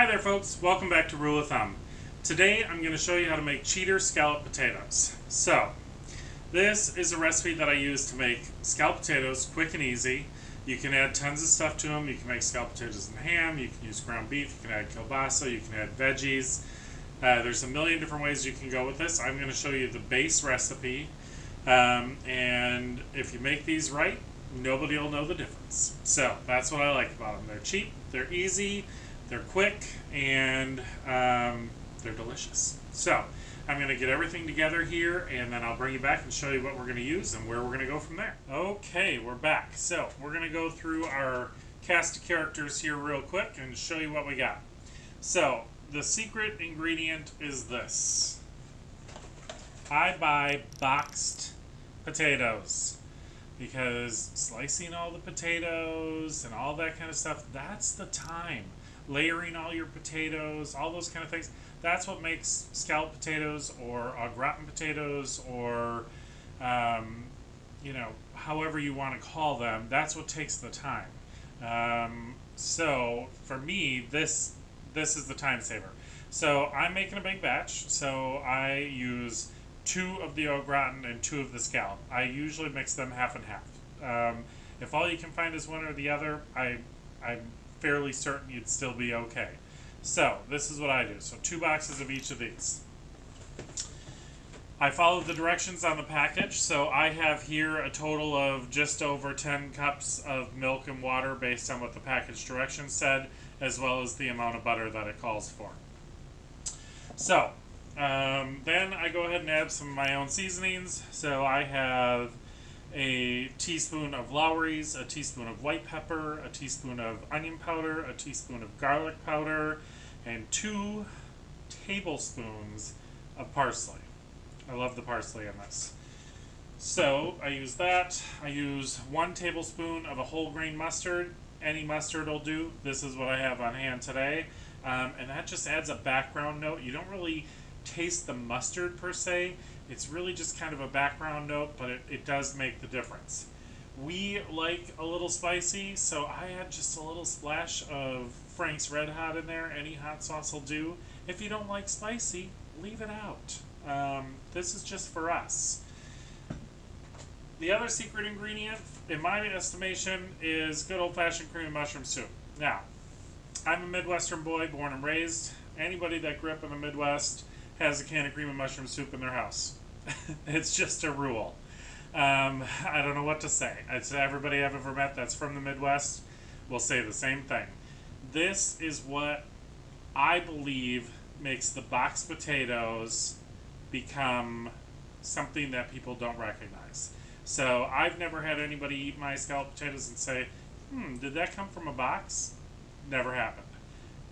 Hi there folks, welcome back to Rule of Thumb. Today I'm going to show you how to make Cheater Scalloped Potatoes. So, this is a recipe that I use to make scalloped potatoes quick and easy. You can add tons of stuff to them. You can make scalloped potatoes and ham, you can use ground beef, you can add kielbasa, you can add veggies. There's a million different ways you can go with this. I'm going to show you the base recipe, and if you make these right, nobody will know the difference. So that's what I like about them. They're cheap, they're easy, they're quick, and they're delicious. So I'm going to get everything together here, and then I'll bring you back and show you what we're going to use and where we're going to go from there. Okay, we're back. So we're going to go through our cast of characters here real quick and show you what we got. So the secret ingredient is this. I buy boxed potatoes, because slicing all the potatoes and all that kind of stuff, that's the time. Layering all your potatoes, all those kind of things, that's what makes scalloped potatoes or AuGratin potatoes or, you know, however you want to call them, that's what takes the time. So for me, this is the time saver. So I'm making a big batch, so I use 2 of the AuGratin and 2 of the scallop. I usually mix them half and half. If all you can find is one or the other, I'm fairly certain you'd still be okay. So this is what I do. So 2 boxes of each of these. I followed the directions on the package, so I have here a total of just over 10 cups of milk and water based on what the package directions said, as well as the amount of butter that it calls for. So then I go ahead and add some of my own seasonings. So I have a teaspoon of Lowry's, a teaspoon of white pepper, a teaspoon of onion powder, a teaspoon of garlic powder, and 2 tablespoons of parsley. I love the parsley in this. So I use that. I use 1 tablespoon of a whole grain mustard. Any mustard will do. This is what I have on hand today. And that just adds a background note. You don't really taste the mustard per se. It's really just kind of a background note, but it does make the difference. We like a little spicy, so I add just a little splash of Frank's Red Hot in there. Any hot sauce will do. If you don't like spicy, leave it out. This is just for us. The other secret ingredient, in my estimation, is good old-fashioned cream and mushroom soup. Now, I'm a Midwestern boy, born and raised. Anybody that grew up in the Midwest has a can of cream and mushroom soup in their house. It's just a rule. I don't know what to say. I'd say everybody I've ever met that's from the Midwest will say the same thing. This is what I believe makes the boxed potatoes become something that people don't recognize. So I've never had anybody eat my scalloped potatoes and say, did that come from a box? Never happened.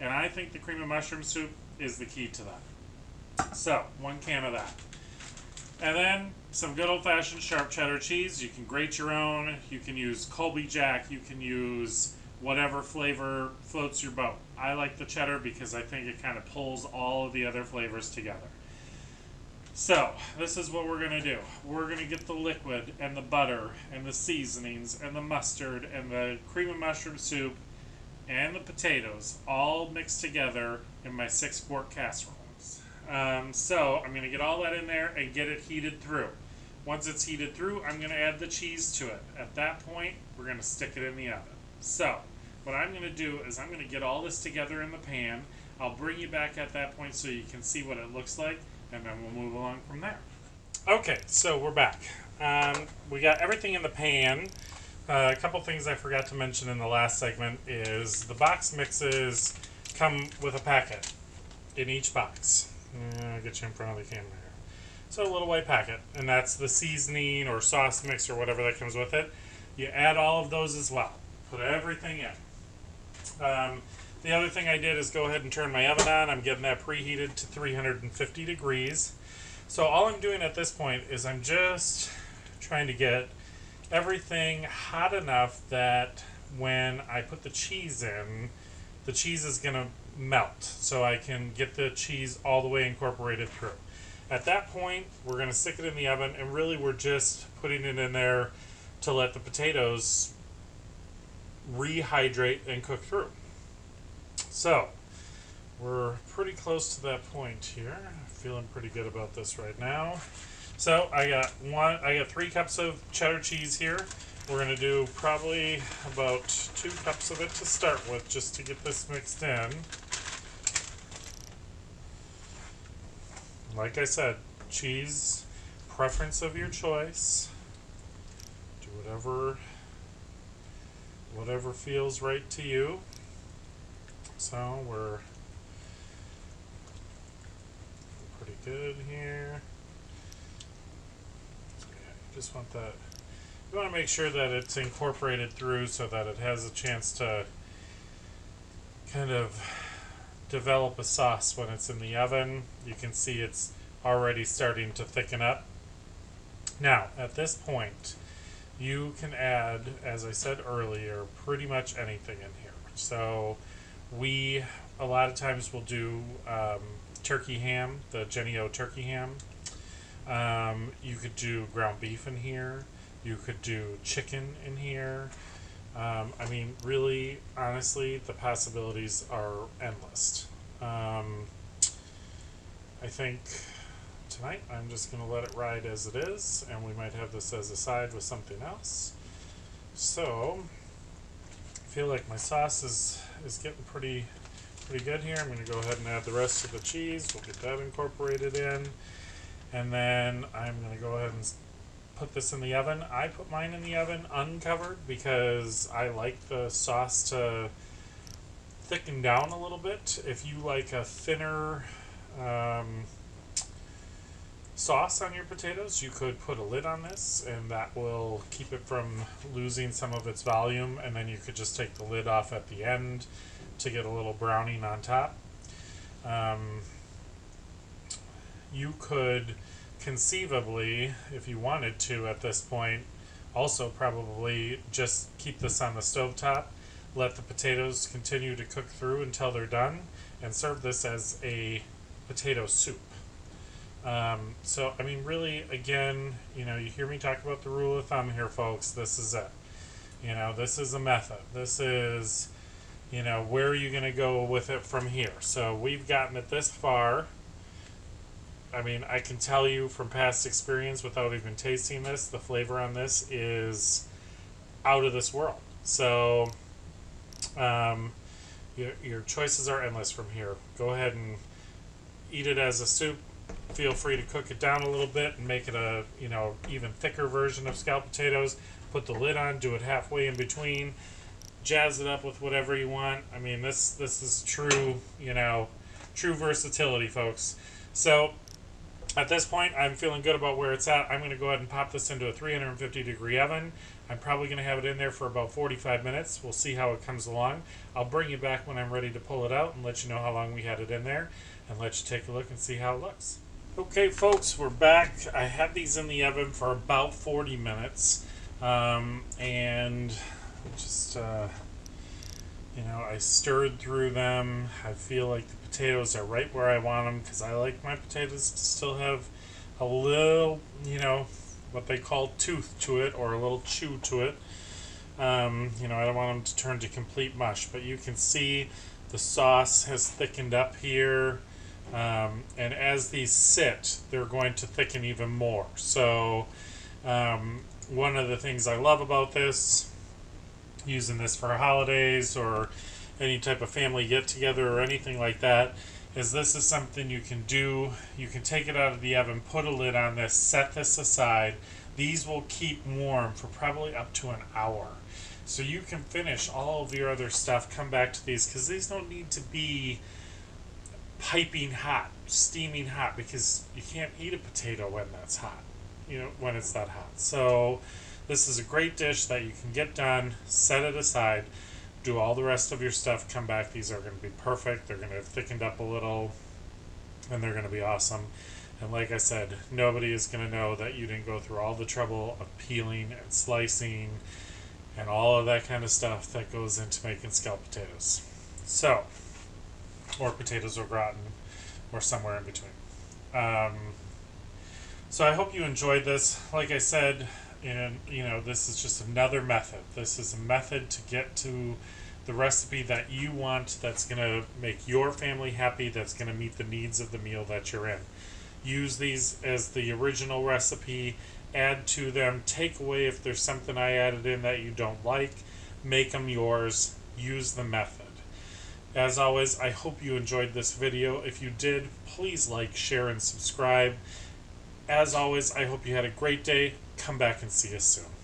And I think the cream and mushroom soup is the key to that. So, 1 can of that. And then some good old-fashioned sharp cheddar cheese. You can grate your own. You can use Colby Jack. You can use whatever flavor floats your boat. I like the cheddar because I think it kind of pulls all of the other flavors together. So, this is what we're going to do. We're going to get the liquid and the butter and the seasonings and the mustard and the cream and mushroom soup and the potatoes all mixed together in my 6-quart casserole. So I'm going to get all that in there and get it heated through. Once it's heated through, I'm going to add the cheese to it. At that point, we're going to stick it in the oven. So what I'm going to do is I'm going to get all this together in the pan. I'll bring you back at that point so you can see what it looks like, and then we'll move along from there. Okay, so we're back. We got everything in the pan. A couple things I forgot to mention in the last segment is the box mixes come with a packet in each box. I'll get you in front of the camera here. So a little white packet, and that's the seasoning or sauce mix or whatever that comes with it. You add all of those as well. Put everything in. The other thing I did is go ahead and turn my oven on. I'm getting that preheated to 350 degrees. So all I'm doing at this point is I'm just trying to get everything hot enough that when I put the cheese in, the cheese is going to melt, so I can get the cheese all the way incorporated through. At that point, we're going to stick it in the oven, and really we're just putting it in there to let the potatoes rehydrate and cook through. So we're pretty close to that point here. Feeling pretty good about this right now. So I got 3 cups of cheddar cheese here. We're gonna do probably about 2 cups of it to start with, just to get this mixed in. Like I said, cheese, preference of your choice. Do whatever feels right to you. So we're pretty good here. So yeah, you just want that. You want to make sure that it's incorporated through so that it has a chance to kind of develop a sauce when it's in the oven. You can see it's already starting to thicken up. Now, at this point, you can add, as I said earlier, pretty much anything in here. So we, a lot of times, will do turkey ham, the Jenny O turkey ham. You could do ground beef in here. You could do chicken in here. I mean, really, honestly, the possibilities are endless. I think tonight I'm just going to let it ride as it is, and we might have this as a side with something else. So, I feel like my sauce is getting pretty good here. I'm going to go ahead and add the rest of the cheese. We'll get that incorporated in. And then I'm going to go ahead and put this in the oven. I put mine in the oven uncovered because I like the sauce to thicken down a little bit. If you like a thinner sauce on your potatoes, you could put a lid on this and that will keep it from losing some of its volume, and then you could just take the lid off at the end to get a little browning on top. You could conceivably, if you wanted to at this point, also probably just keep this on the stovetop, let the potatoes continue to cook through until they're done, and serve this as a potato soup. So, I mean, really, again, you hear me talk about the rule of thumb here, folks. This is it. This is a method. This is, where are you going to go with it from here? So we've gotten it this far. I mean, I can tell you from past experience without even tasting this, the flavor on this is out of this world. So, your choices are endless from here. Go ahead and eat it as a soup. Feel free to cook it down a little bit and make it a, even thicker version of scalloped potatoes. Put the lid on, do it halfway in between, jazz it up with whatever you want. I mean, this is true, true versatility, folks. So, at this point, I'm feeling good about where it's at. I'm going to go ahead and pop this into a 350-degree oven. I'm probably going to have it in there for about 45 minutes. We'll see how it comes along. I'll bring you back when I'm ready to pull it out and let you know how long we had it in there and let you take a look and see how it looks. Okay, folks, we're back. I had these in the oven for about 40 minutes. And just, I stirred through them. I feel like the potatoes are right where I want them because I like my potatoes to still have a little, what they call tooth to it or a little chew to it. I don't want them to turn to complete mush, but you can see the sauce has thickened up here. And as these sit, they're going to thicken even more. So, one of the things I love about this, using this for holidays or any type of family get-together or anything like that, is this is something you can do. You can take it out of the oven, put a lid on this, set this aside. These will keep warm for probably up to an hour. So you can finish all of your other stuff, come back to these, because these don't need to be piping hot, steaming hot, because you can't eat a potato when that's hot, when it's that hot. So this is a great dish that you can get done, set it aside, do all the rest of your stuff, come back. These are going to be perfect. They're going to have thickened up a little, and they're going to be awesome. And like I said, nobody is going to know that you didn't go through all the trouble of peeling and slicing and all of that kind of stuff that goes into making scalloped potatoes. So, or potatoes AuGratin, or somewhere in between. So I hope you enjoyed this. Like I said, this is just another method. This is a method to get to the recipe that you want, that's going to make your family happy, that's going to meet the needs of the meal that you're in. Use these as the original recipe, add to them, take away if there's something I added in that you don't like, make them yours, use the method. As always, I hope you enjoyed this video. If you did, please like, share, and subscribe. As always, I hope you had a great day. Come back and see us soon.